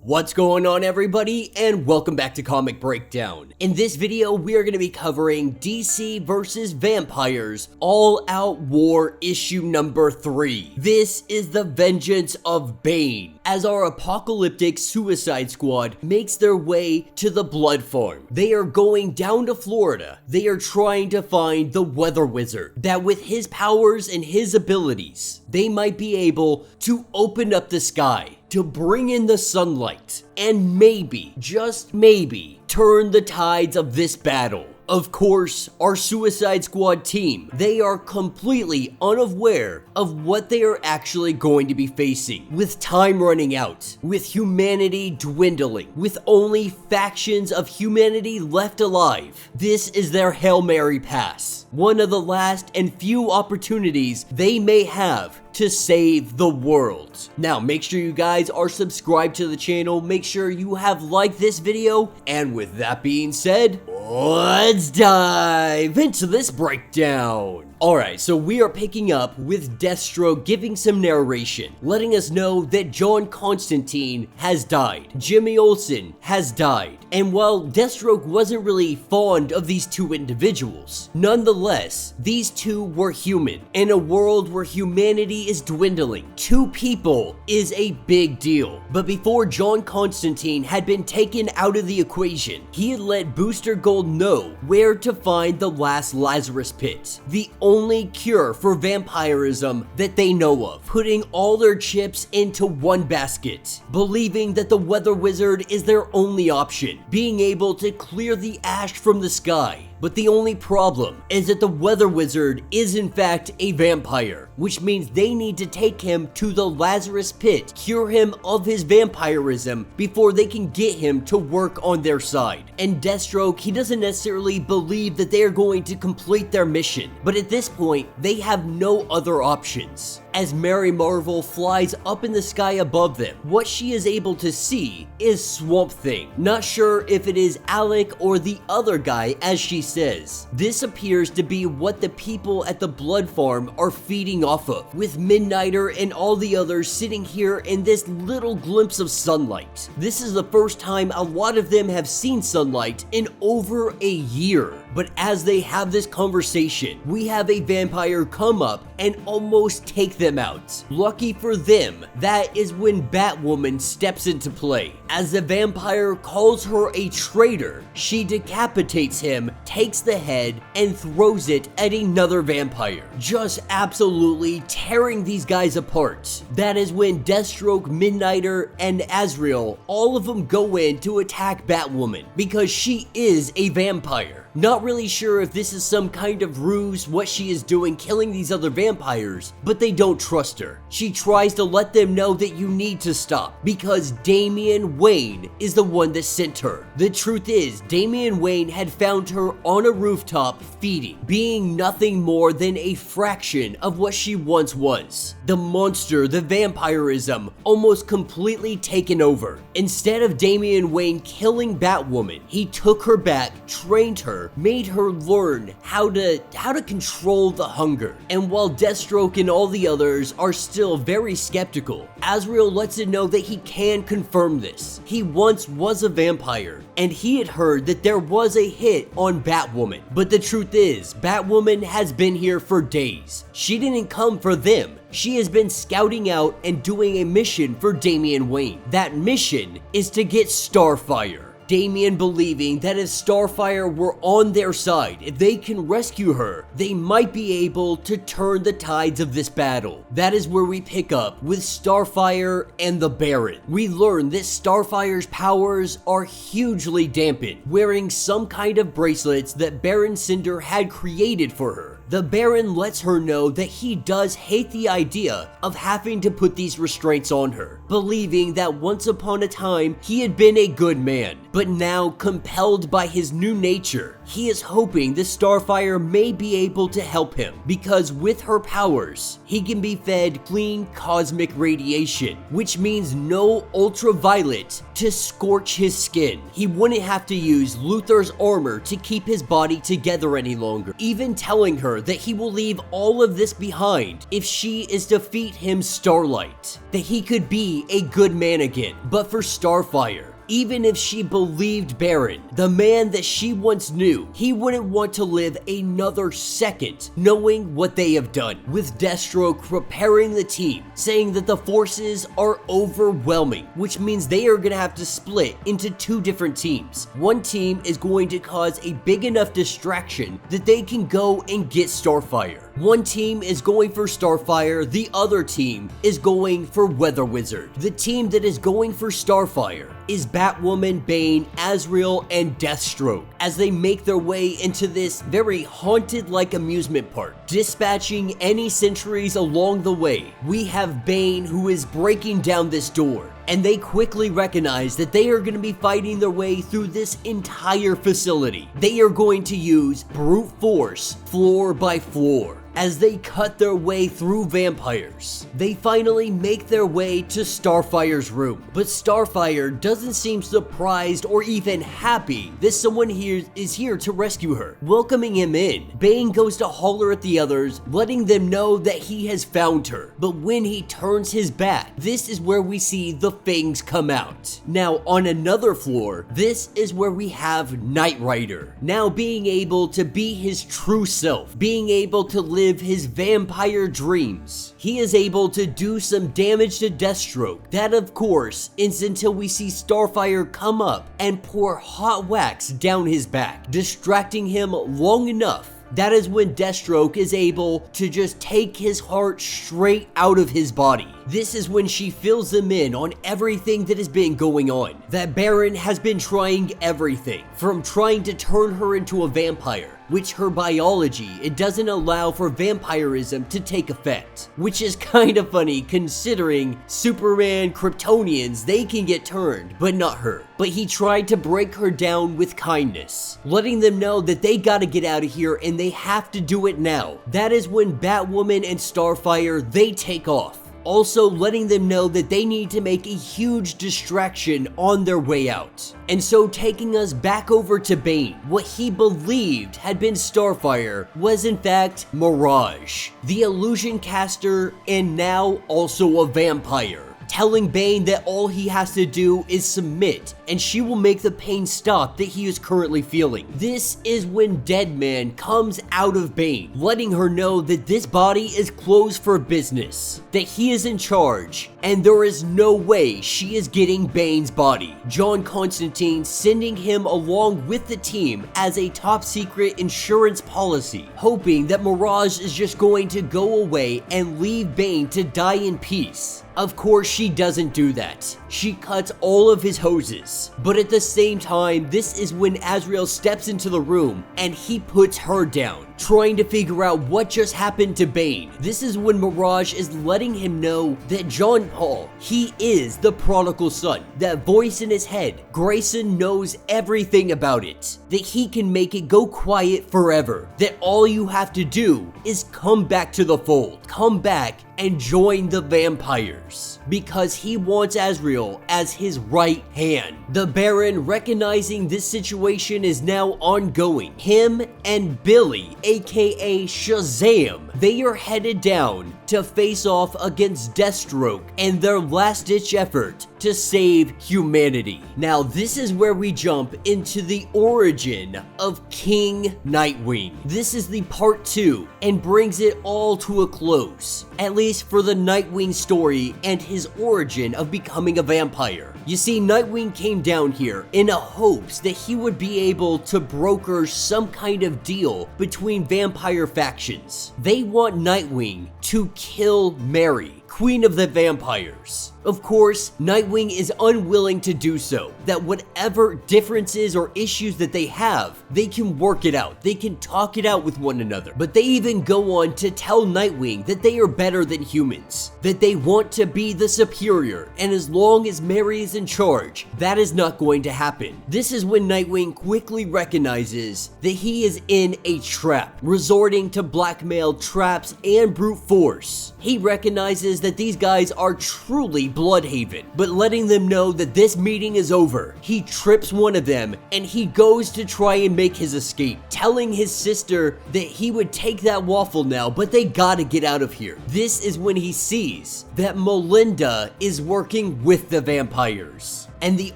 What's going on, everybody, and welcome back to Comic Breakdown. In this video, we are going to be covering DC vs. Vampires All Out War issue number 3. This is the vengeance of Bane, as our apocalyptic Suicide Squad makes their way to the Blood Farm. They are going down to Florida. They are trying to find the Weather Wizard, that with his powers and his abilities, they might be able to open up the sky, to bring in the sunlight, and maybe, just maybe, turn the tides of this battle. Of course, our Suicide Squad team, they are completely unaware of what they are actually going to be facing. With time running out, with humanity dwindling, with only factions of humanity left alive, this is their Hail Mary pass. One of the last and few opportunities they may have to save the world. Now, make sure you guys are subscribed to the channel, make sure you have liked this video, and with that being said, let's dive into this breakdown. Alright, so we are picking up with Deathstroke giving some narration, letting us know that John Constantine has died, Jimmy Olsen has died, and while Deathstroke wasn't really fond of these two individuals, nonetheless, these two were human. In a world where humanity is dwindling, two people is a big deal. But before John Constantine had been taken out of the equation, he had let Booster Gold know where to find the last Lazarus Pit, the only cure for vampirism that they know of, putting all their chips into one basket, believing that the Weather Wizard is their only option, being able to clear the ash from the sky. But the only problem is that the Weather Wizard is in fact a vampire, which means they need to take him to the Lazarus Pit, cure him of his vampirism before they can get him to work on their side. And Deathstroke, he doesn't necessarily believe that they are going to complete their mission, but at this point, they have no other options. As Mary Marvel flies up in the sky above them, what she is able to see is Swamp Thing. Not sure if it is Alec or the other guy, as she says. This appears to be what the people at the Blood Farm are feeding off of, with Midnighter and all the others sitting here in this little glimpse of sunlight. This is the first time a lot of them have seen sunlight in over a year. But as they have this conversation, we have a vampire come up and almost take them out. Lucky for them, that is when Batwoman steps into play. As the vampire calls her a traitor, she decapitates him, takes the head, and throws it at another vampire, just absolutely tearing these guys apart. That is when Deathstroke, Midnighter, and Azrael, all of them go in to attack Batwoman, because she is a vampire. Not really sure if this is some kind of ruse, what she is doing killing these other vampires, but they don't trust her. She tries to let them know that you need to stop, because Damian Wayne is the one that sent her. The truth is, Damian Wayne had found her on a rooftop feeding, being nothing more than a fraction of what she once was. The monster, the vampirism, almost completely taken over. Instead of Damian Wayne killing Batwoman, he took her back, trained her, made her learn how to control the hunger. And while Deathstroke and all the others are still very skeptical, Azrael lets it know that he can confirm this. He once was a vampire, and he had heard that there was a hit on Batwoman. But the truth is, Batwoman has been here for days. She didn't come for them. She has been scouting out and doing a mission for Damian Wayne. That mission is to get Starfire. Damian believing that if Starfire were on their side, if they can rescue her, they might be able to turn the tides of this battle. That is where we pick up with Starfire and the Baron. We learn that Starfire's powers are hugely dampened, wearing some kind of bracelets that Baron Cinder had created for her. The Baron lets her know that he does hate the idea of having to put these restraints on her, believing that once upon a time he had been a good man, but now compelled by his new nature, He is hoping that Starfire may be able to help him, because with her powers, he can be fed clean cosmic radiation, which means no ultraviolet to scorch his skin. He wouldn't have to use Luthor's armor to keep his body together any longer, even telling her that he will leave all of this behind if she is to feed him Starlight, that he could be a good man again. But for Starfire, even if she believed Baron, the man that she once knew, he wouldn't want to live another second knowing what they have done. With Deathstroke preparing the team, saying that the forces are overwhelming, which means they are going to have to split into two different teams. One team is going to cause a big enough distraction that they can go and get Starfire. One team is going for Starfire, the other team is going for Weather Wizard. The team that is going for Starfire is Batwoman, Bane, Azrael, and Deathstroke as they make their way into this very haunted-like amusement park, dispatching any sentries along the way. We have Bane, who is breaking down this door, and they quickly recognize that they are going to be fighting their way through this entire facility. They are going to use brute force, floor by floor, as they cut their way through vampires. They finally make their way to Starfire's room, but Starfire doesn't seem surprised or even happy that someone here is here to rescue her. Welcoming him in, Bane goes to holler at the others, letting them know that he has found her. But when he turns his back, this is where we see the fangs come out. Now, on another floor, this is where we have Knight Rider, now being able to be his true self, being able to live his vampire dreams. He is able to do some damage to Deathstroke. That, of course, is until we see Starfire come up and pour hot wax down his back, distracting him long enough. That is when Deathstroke is able to just take his heart straight out of his body. This is when she fills them in on everything that has been going on. That Baron has been trying everything, from trying to turn her into a vampire, which her biology, it doesn't allow for vampirism to take effect. Which is kind of funny considering Superman, Kryptonians, they can get turned, but not her. But he tried to break her down with kindness, letting them know that they gotta get out of here and they have to do it now. That is when Batwoman and Starfire, they take off, also letting them know that they need to make a huge distraction on their way out. And so taking us back over to Bane, what he believed had been Starfire was in fact Mirage, the illusion caster and now also a vampire, telling Bane that all he has to do is submit and she will make the pain stop that he is currently feeling. This is when Deadman comes out of Bane, letting her know that this body is closed for business, that he is in charge, and there is no way she is getting Bane's body. John Constantine sending him along with the team as a top secret insurance policy, hoping that Mirage is just going to go away and leave Bane to die in peace. Of course, she doesn't do that. She cuts all of his hoses. But at the same time, this is when Azrael steps into the room and he puts her down, trying to figure out what just happened to Bane. This is when Mirage is letting him know that John Paul, he is the prodigal son. That voice in his head, Grayson knows everything about it. That he can make it go quiet forever. That all you have to do is come back to the fold. Come back and join the vampires, because he wants Azrael as his right hand. The Baron, recognizing this situation is now ongoing, him and Billy, aka Shazam, they are headed down to face off against Deathstroke and their last-ditch effort to save humanity. Now, this is where we jump into the origin of King Nightwing. This is the part 2 and brings it all to a close, at least for the Nightwing story and his origin of becoming a vampire. You see, Nightwing came down here in a hopes that he would be able to broker some kind of deal between between vampire factions. They want Nightwing to kill Mary, Queen of the Vampires. Of course, Nightwing is unwilling to do so, that whatever differences or issues that they have, they can work it out, they can talk it out with one another. But they even go on to tell Nightwing that they are better than humans, that they want to be the superior, and as long as Mary is in charge, that is not going to happen. This is when Nightwing quickly recognizes that he is in a trap, resorting to blackmail, traps, and brute force. He recognizes that these guys are truly Bloodhaven, but letting them know that this meeting is over, he trips one of them and he goes to try and make his escape, telling his sister that he would take that waffle now, but they gotta get out of here. This is when he sees that Melinda is working with the vampires. And the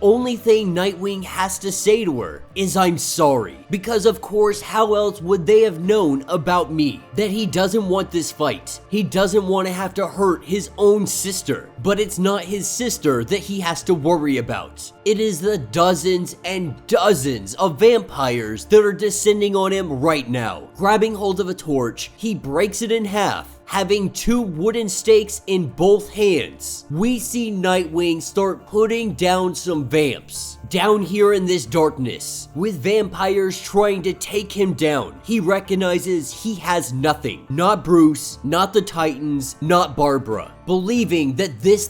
only thing Nightwing has to say to her is, "I'm sorry." Because of course, how else would they have known about me? That he doesn't want this fight. He doesn't want to have to hurt his own sister. But it's not his sister that he has to worry about. It is the dozens and dozens of vampires that are descending on him right now. Grabbing hold of a torch, he breaks it in half. Having two wooden stakes in both hands, we see Nightwing start putting down some vamps. Down here in this darkness, with vampires trying to take him down, he recognizes he has nothing. Not Bruce, not the Titans, not Barbara. Believing that this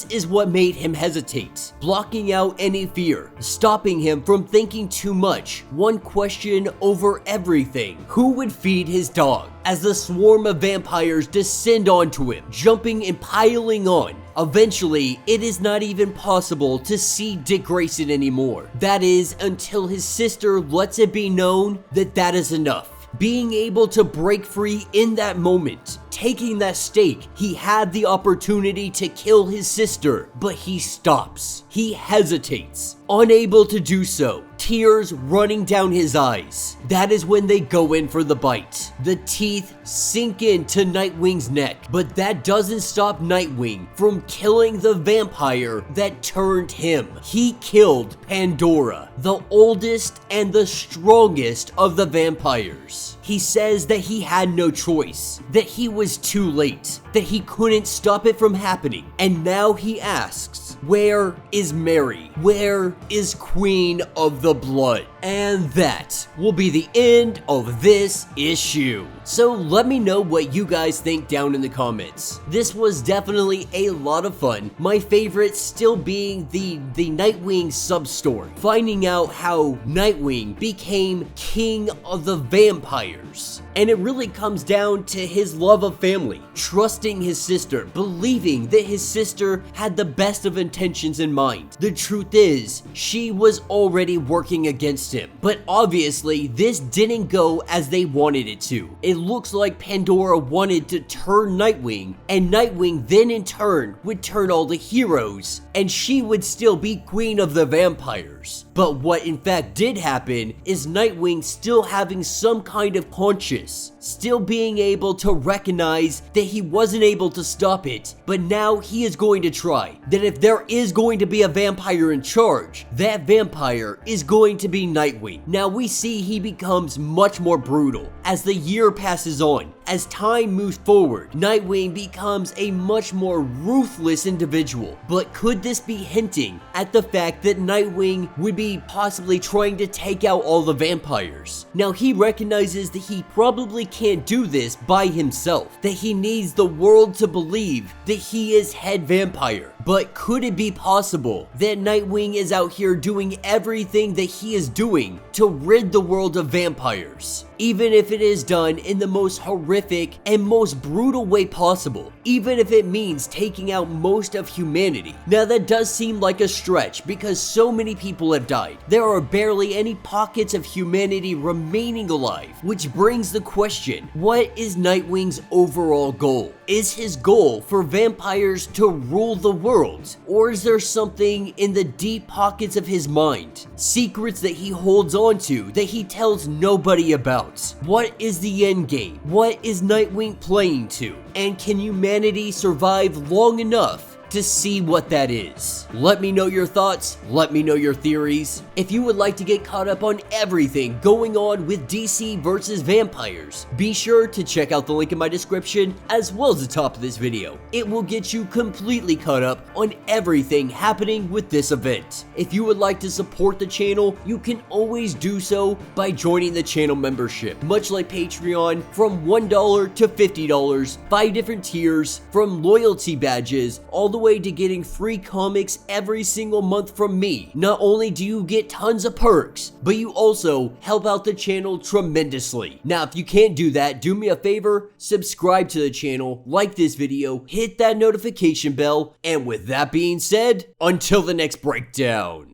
is what made him hesitate, blocking out any fear, stopping him from thinking too much. One question over everything: who would feed his dog? As the swarm of vampires descend onto him, jumping and piling on. Eventually, it is not even possible to see Dick Grayson anymore. That is, until his sister lets it be known that that is enough. Being able to break free in that moment, taking that stake, he had the opportunity to kill his sister, but he stops. He hesitates, unable to do so. Tears running down his eyes. That is when they go in for the bite. The teeth sink into Nightwing's neck, but that doesn't stop Nightwing from killing the vampire that turned him. He killed Pandora, the oldest and the strongest of the vampires. He says that he had no choice, that he was too late, that he couldn't stop it from happening. And now he asks, where is Mary? Where is Queen of the Blood? And that will be the end of this issue. So let me know what you guys think down in the comments. This was definitely a lot of fun. My favorite still being the Nightwing sub-story. Finding out how Nightwing became king of the vampires. And it really comes down to his love of family, trusting his sister, believing that his sister had the best of intentions in mind. The truth is, she was already working against him. But obviously, this didn't go as they wanted it to. It looks like Pandora wanted to turn Nightwing, and Nightwing then in turn would turn all the heroes, and she would still be queen of the vampires. But what in fact did happen is Nightwing still having some kind of conscience, still being able to recognize that he wasn't able to stop it, but now he is going to try. That if there is going to be a vampire in charge, that vampire is going to be Nightwing. Now we see he becomes much more brutal as the year passes on. As time moves forward, Nightwing becomes a much more ruthless individual. But could this be hinting at the fact that Nightwing would be possibly trying to take out all the vampires? Now he recognizes that he probably can't do this by himself, that he needs the world to believe that he is head vampire. But could it be possible that Nightwing is out here doing everything that he is doing to rid the world of vampires? Even if it is done in the most horrific and most brutal way possible, even if it means taking out most of humanity. Now that does seem like a stretch because so many people have died. There are barely any pockets of humanity remaining alive, which brings the question, what is Nightwing's overall goal? Is his goal for vampires to rule the world? Or is there something in the deep pockets of his mind? Secrets that he holds on to that he tells nobody about? What is the end game? What is Nightwing playing to? And can humanity survive long enough to see what that is. Let me know your thoughts, let me know your theories. If you would like to get caught up on everything going on with DC versus vampires, be sure to check out the link in my description as well as the top of this video. It will get you completely caught up on everything happening with this event. If you would like to support the channel, you can always do so by joining the channel membership. Much like Patreon, from $1 to $50, 5 different tiers, from loyalty badges all the way to getting free comics every single month from me. Not only do you get tons of perks, but you also help out the channel tremendously. Now, if you can't do that, do me a favor, subscribe to the channel, like this video, hit that notification bell, and with that being said, until the next breakdown.